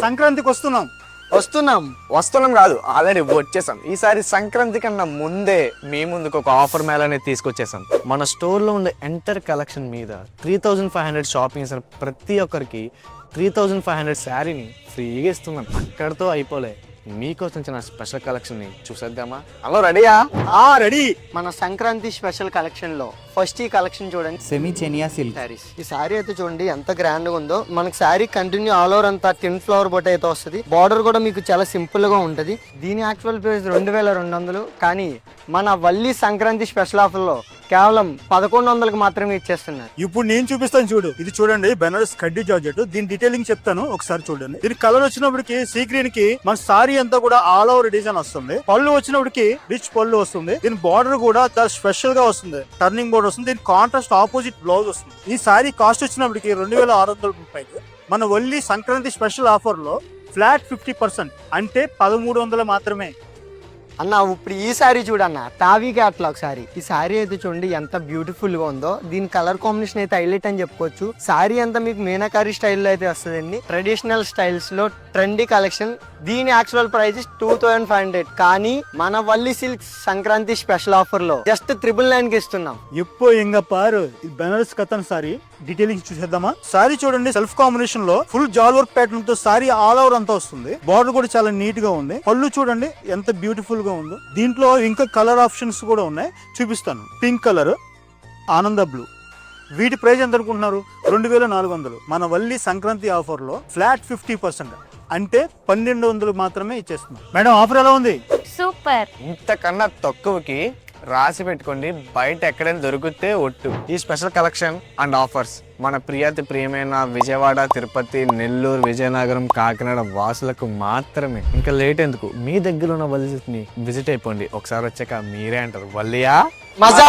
సంక్రాంతికి వస్తున్నాం కాదు, ఆల్రెడీ వచ్చేసాం. ఈసారి సంక్రాంతి కన్నా ముందే మీ ముందుకు ఒక ఆఫర్ మేళ అనేది తీసుకొచ్చేసాం. మన స్టోర్లో ఉండే ఎంటర్ కలెక్షన్ మీద 3500 షాపింగ్ చేసిన ప్రతి ఒక్కరికి 3500 శారీని ఫ్రీగా ఇస్తున్నాం. అక్కడితో అయిపోలే, మీకోసం చిన్న స్పెషల్ కలెక్షన్ ని చూసేద్దామా? హలో రెడీయా? రెడీ. మన సంక్రాంతి స్పెషల్ కలెక్షన్ లో ఫస్ట్ ఈ కలెక్షన్ చూడండి, సెమీ చెనియా సిల్క్ శారీస్. ఈ శారీ అయితే చూడండి ఎంత గ్రాండ్ గా ఉందో. మనకి శారీ కంటిన్యూ ఆల్ ఓవర్ అంతా టిన్ ఫ్లవర్ బొట్ అయితే వస్తుంది. బార్డర్ కూడా మీకు చాలా సింపుల్ గా ఉంటది. దీని యాక్చువల్ ప్రైస్ 2200, కానీ మన వల్లి సంక్రాంతి స్పెషల్ ఆఫర్ లో కేవలం 1100కి మాత్రమే ఇచ్చేస్తున్నారు. ఇప్పుడు నేను చూపిస్తాను చూడు. ఇది చూడండి, బెనారస్ కడ్డీ జార్జెట్. దీని డీటెయిలింగ్ చెప్తాను, ఒకసారి చూడండి. దీని కలర్ వచ్చినప్పటికి సీ గ్రీన్ కి మన సారీ అంతా కూడా ఆల్ ఓవర్ డిజైన్ వస్తుంది. పళ్ళు వచ్చినప్పటికి రిచ్ పళ్ళు వస్తుంది. దీని బార్డర్ కూడా చాలా స్పెషల్ గా వస్తుంది, టర్నింగ్ బోర్డర్ వస్తుంది. దీని కాంట్రాస్ట్ ఆపోజిట్ బ్లౌజ్ వస్తుంది. ఈ సారీ కాస్ట్ వచ్చినప్పటికి 2600 రూపాయలు. మన వల్లి సంక్రాంతి స్పెషల్ ఆఫర్ లో ఫ్లాట్ 50%, అంటే 1300 మాత్రమే. అన్న ఇప్పుడు ఈ శారీ చూడన్న, టావీ క్యాట్లాగ్ శారీ. ఈ శారీ అయితే చూడండి ఎంత బ్యూటిఫుల్ గా ఉందో. దీని కలర్ కాంబినేషన్ అయితే హైలైట్ అని చెప్పుకోవచ్చు. శారీ అంతా మీకు మీనాకారి స్టైల్లో అయితే వస్తుందండి. ట్రెడిషనల్ స్టైల్స్ లో ట్రెండీ కలెక్షన్. దీని యాక్చువల్ ప్రైస్ 2500, కానీ మన Valli silk Sankranti special offer లో జస్ట్ 999 కి ఇస్తున్నాం. ఇప్పుడు ఇంకా పారు, ఇది బెనారస్ కథన్ సారీ. డీటెయిలింగ్ చూసేద్దామా? సారీ చూడండి, సెల్ఫ్ కాంబినేషన్ లో ఫుల్ జాల్ వర్క్ ప్యాటర్న్ తో సారీ ఆల్ ఓవర్ అంతా వస్తుంది. బార్డర్ కూడా చాలా నీట్ గా ఉంది. పళ్ళు చూడండి ఎంత బ్యూటిఫుల్ గా ఉందో. దీంట్లో ఇంకా కలర్ ఆప్షన్స్ కూడా ఉన్నాయి, చూపిస్తాను. పింక్ కలర్, ఆనంద బ్లూ. వీటి ప్రైస్ ఎంత అనుకుంటున్నారు? 2400. మన వల్లి సంక్రాంతి ఆఫర్ లో ఫ్లాట్ 50%, అంటే 1200 మాత్రమే ఇచ్చేస్తున్నాం. మేడం ఆఫర్ ఎలా ఉంది? సూపర్. ఇంతకన్నా తక్కువకి రాసి పెట్టుకోండి, బయట ఎక్కడైనా దొరికితే ఒట్టు. ఈ స్పెషల్ కలెక్షన్ అండ్ ఆఫర్స్ మన ప్రియమైన విజయవాడ, తిరుపతి, నెల్లూరు, విజయనగరం, కాకినాడ వాసులకు మాత్రమే. ఇంకా లేట్ ఎందుకు, మీ దగ్గర ఉన్న వల్లిని విజిట్ అయిపోండి. ఒకసారి వచ్చాక మీరే అంటారు, వల్లియా మజా